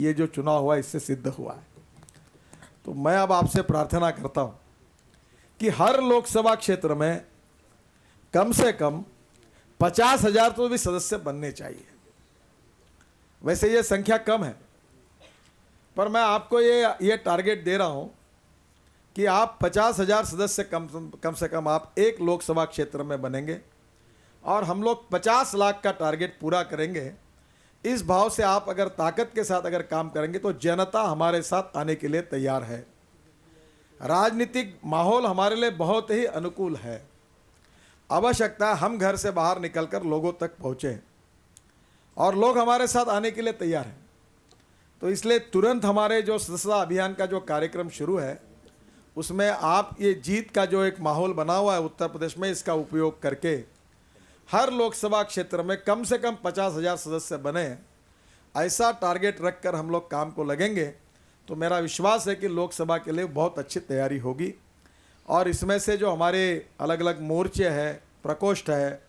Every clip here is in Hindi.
ये जो चुनाव हुआ इससे सिद्ध हुआ है। तो मैं अब आपसे प्रार्थना करता हूँ कि हर लोकसभा क्षेत्र में कम से कम 50,000 तो भी सदस्य बनने चाहिए। वैसे ये संख्या कम है, पर मैं आपको ये टारगेट दे रहा हूँ कि आप 50,000 सदस्य कम से कम आप एक लोकसभा क्षेत्र में बनेंगे और हम लोग 50 लाख का टारगेट पूरा करेंगे। इस भाव से आप अगर ताकत के साथ अगर काम करेंगे तो जनता हमारे साथ आने के लिए तैयार है। राजनीतिक माहौल हमारे लिए बहुत ही अनुकूल है। आवश्यकता है हम घर से बाहर निकलकर लोगों तक पहुँचें और लोग हमारे साथ आने के लिए तैयार हैं। तो इसलिए तुरंत हमारे जो सदस्यता अभियान का जो कार्यक्रम शुरू है उसमें आप ये जीत का जो एक माहौल बना हुआ है उत्तर प्रदेश में, इसका उपयोग करके हर लोकसभा क्षेत्र में कम से कम 50,000 सदस्य बने, ऐसा टारगेट रखकर हम लोग काम को लगेंगे तो मेरा विश्वास है कि लोकसभा के लिए बहुत अच्छी तैयारी होगी। और इसमें से जो हमारे अलग अलग मोर्चे हैं, प्रकोष्ठ है,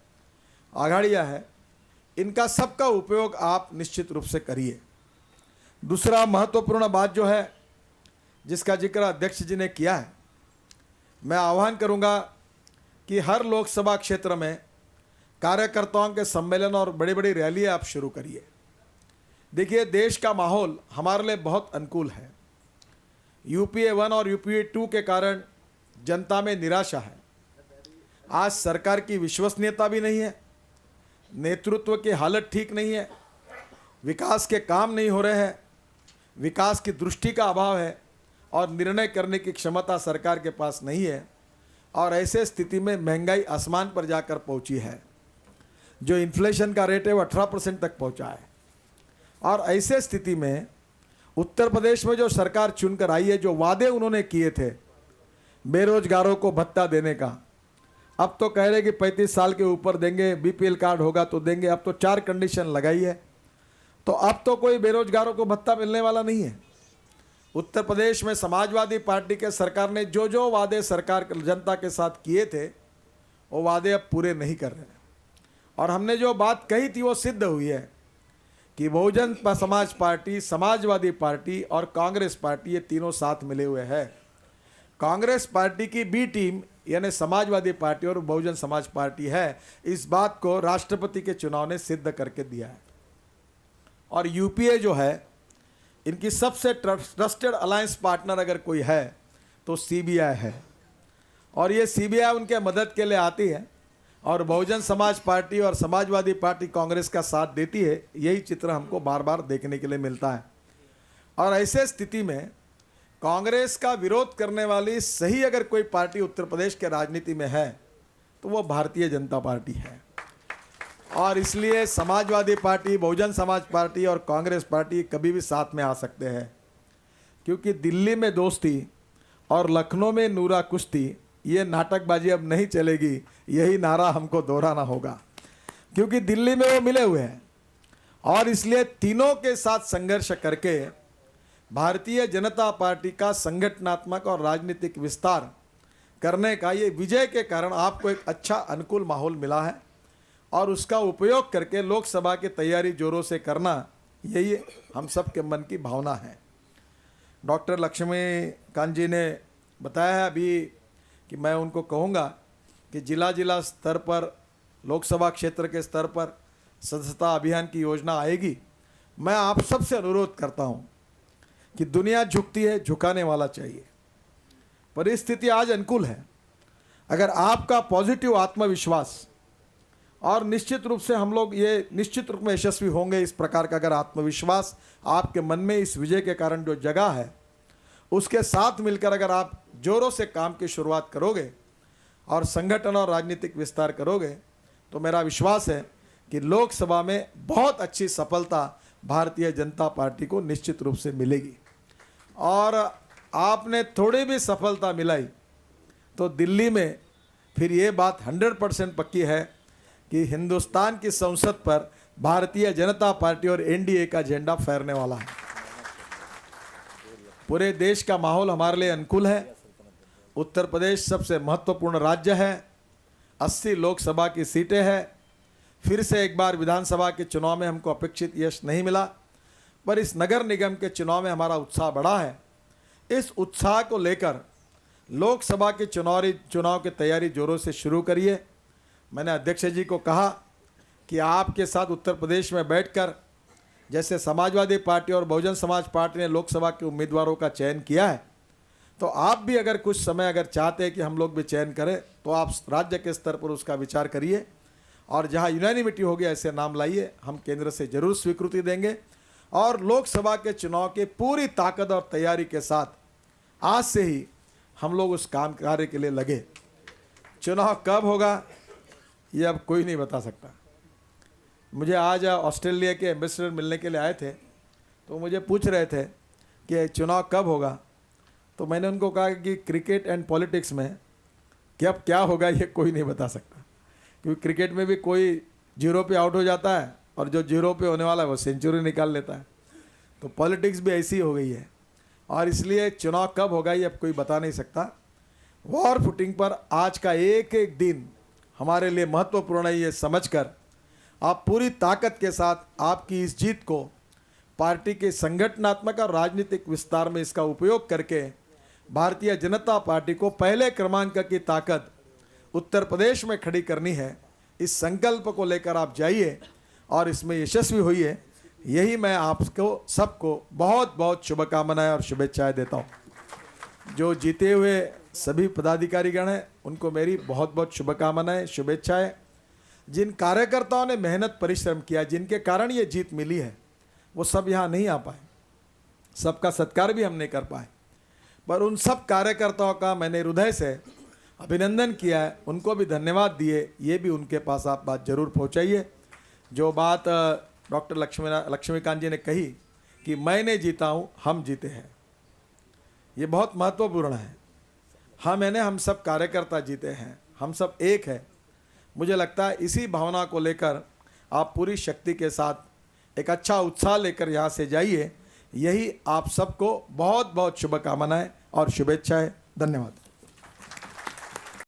आघाड़ियाँ है, इनका सबका उपयोग आप निश्चित रूप से करिए। दूसरा महत्वपूर्ण बात जो है जिसका जिक्र अध्यक्ष जी ने किया है, मैं आह्वान करूंगा कि हर लोकसभा क्षेत्र में कार्यकर्ताओं के सम्मेलन और बड़ी बड़ी रैलियां आप शुरू करिए। देखिए, देश का माहौल हमारे लिए बहुत अनुकूल है। यूपीए 1 और यूपीए 2 के कारण जनता में निराशा है। आज सरकार की विश्वसनीयता भी नहीं है, नेतृत्व की हालत ठीक नहीं है, विकास के काम नहीं हो रहे हैं, विकास की दृष्टि का अभाव है और निर्णय करने की क्षमता सरकार के पास नहीं है। और ऐसे स्थिति में महंगाई आसमान पर जाकर पहुंची है। जो इन्फ्लेशन का रेट है वो 18% तक पहुंचा है। और ऐसे स्थिति में उत्तर प्रदेश में जो सरकार चुनकर आई है, जो वादे उन्होंने किए थे बेरोजगारों को भत्ता देने का, अब तो कह रहे कि 35 साल के ऊपर देंगे, बीपीएल कार्ड होगा तो देंगे। अब तो 4 कंडीशन लगाई है, तो अब तो कोई बेरोजगारों को भत्ता मिलने वाला नहीं है। उत्तर प्रदेश में समाजवादी पार्टी के सरकार ने जो जो वादे सरकार जनता के साथ किए थे वो वादे अब पूरे नहीं कर रहे। और हमने जो बात कही थी वो सिद्ध हुई है कि बहुजन समाज पार्टी, समाजवादी पार्टी और कांग्रेस पार्टी, ये तीनों साथ मिले हुए हैं। कांग्रेस पार्टी की बी टीम यानी समाजवादी पार्टी और बहुजन समाज पार्टी है। इस बात को राष्ट्रपति के चुनाव ने सिद्ध करके दिया है। और यूपीए जो है, इनकी सबसे ट्रस्टेड अलायंस पार्टनर अगर कोई है तो सीबीआई है। और ये सीबीआई उनके मदद के लिए आती है और बहुजन समाज पार्टी और समाजवादी पार्टी कांग्रेस का साथ देती है। यही चित्र हमको बार बार देखने के लिए मिलता है। और ऐसे स्थिति में कांग्रेस का विरोध करने वाली सही अगर कोई पार्टी उत्तर प्रदेश के राजनीति में है तो वो भारतीय जनता पार्टी है। और इसलिए समाजवादी पार्टी, बहुजन समाज पार्टी और कांग्रेस पार्टी कभी भी साथ में आ सकते हैं, क्योंकि दिल्ली में दोस्ती और लखनऊ में नूरा कुश्ती, ये नाटकबाजी अब नहीं चलेगी। यही नारा हमको दोहराना होगा, क्योंकि दिल्ली में वो मिले हुए हैं। और इसलिए तीनों के साथ संघर्ष करके भारतीय जनता पार्टी का संगठनात्मक और राजनीतिक विस्तार करने का ये विजय के कारण आपको एक अच्छा अनुकूल माहौल मिला है। और उसका उपयोग करके लोकसभा की तैयारी जोरों से करना, यही हम सब के मन की भावना है। डॉक्टर लक्ष्मीकांत जी ने बताया है अभी कि मैं उनको कहूँगा कि जिला स्तर पर, लोकसभा क्षेत्र के स्तर पर सदस्यता अभियान की योजना आएगी। मैं आप सबसे अनुरोध करता हूँ कि दुनिया झुकती है, झुकाने वाला चाहिए। परिस्थिति आज अनुकूल है। अगर आपका पॉजिटिव आत्मविश्वास, और निश्चित रूप से हम लोग ये निश्चित रूप में यशस्वी होंगे, इस प्रकार का अगर आत्मविश्वास आपके मन में इस विजय के कारण जो जगह है उसके साथ मिलकर अगर आप जोरों से काम की शुरुआत करोगे और संगठन और राजनीतिक विस्तार करोगे तो मेरा विश्वास है कि लोकसभा में बहुत अच्छी सफलता भारतीय जनता पार्टी को निश्चित रूप से मिलेगी। और आपने थोड़ी भी सफलता मिलाई तो दिल्ली में फिर ये बात 100% पक्की है कि हिंदुस्तान की संसद पर भारतीय जनता पार्टी और एनडीए का झंडा फहरने वाला है। पूरे देश का माहौल हमारे लिए अनुकूल है। उत्तर प्रदेश सबसे महत्वपूर्ण राज्य है, 80 लोकसभा की सीटें हैं। फिर से एक बार विधानसभा के चुनाव में हमको अपेक्षित यश नहीं मिला, पर इस नगर निगम के चुनाव में हमारा उत्साह बढ़ा है। इस उत्साह को लेकर लोकसभा के चुनाव की तैयारी जोरों से शुरू करिए। मैंने अध्यक्ष जी को कहा कि आपके साथ उत्तर प्रदेश में बैठकर जैसे समाजवादी पार्टी और बहुजन समाज पार्टी ने लोकसभा के उम्मीदवारों का चयन किया है, तो आप भी अगर कुछ समय अगर चाहते हैं कि हम लोग भी चयन करें, तो आप राज्य के स्तर पर उसका विचार करिए और जहां यूनानिमिटी होगी ऐसे नाम लाइए। हम केंद्र से जरूर स्वीकृति देंगे और लोकसभा के चुनाव के पूरी ताकत और तैयारी के साथ आज से ही हम लोग उस काम कार्य के लिए लगे। चुनाव कब होगा ये अब कोई नहीं बता सकता। मुझे आज ऑस्ट्रेलिया के एम्बेसडर मिलने के लिए आए थे, तो मुझे पूछ रहे थे कि चुनाव कब होगा, तो मैंने उनको कहा कि क्रिकेट एंड पॉलिटिक्स में कब क्या होगा ये कोई नहीं बता सकता, क्योंकि क्रिकेट में भी कोई 0 पे आउट हो जाता है और जो 0 पे होने वाला है वो सेंचुरी निकाल लेता है। तो पॉलिटिक्स भी ऐसी हो गई है और इसलिए चुनाव कब होगा ये अब कोई बता नहीं सकता। वॉर फुटिंग पर आज का एक एक दिन हमारे लिए महत्वपूर्ण है, ये समझकर आप पूरी ताकत के साथ आपकी इस जीत को पार्टी के संगठनात्मक और राजनीतिक विस्तार में इसका उपयोग करके भारतीय जनता पार्टी को पहले क्रमांक की ताकत उत्तर प्रदेश में खड़ी करनी है। इस संकल्प को लेकर आप जाइए और इसमें यशस्वी होइए। यही मैं आपको सबको बहुत बहुत शुभकामनाएं और शुभेच्छाएं देता हूं। जो जीते हुए सभी पदाधिकारीगण हैं उनको मेरी बहुत बहुत शुभकामनाएं, शुभेच्छाएं। जिन कार्यकर्ताओं ने मेहनत परिश्रम किया, जिनके कारण ये जीत मिली है, वो सब यहाँ नहीं आ पाए, सबका सत्कार भी हम नहीं कर पाए, पर उन सब कार्यकर्ताओं का मैंने हृदय से अभिनंदन किया है, उनको भी धन्यवाद दिए। ये भी उनके पास आप बात जरूर पहुँचाइए। जो बात डॉक्टर लक्ष्मीकांत जी ने कही कि मैं नहीं जीता हूँ, हम जीते हैं, ये बहुत महत्वपूर्ण है। हम सब कार्यकर्ता जीते हैं, हम सब एक है। मुझे लगता है इसी भावना को लेकर आप पूरी शक्ति के साथ एक अच्छा उत्साह लेकर यहाँ से जाइए। यही आप सबको बहुत बहुत शुभकामनाएं और शुभेच्छाएं। धन्यवाद।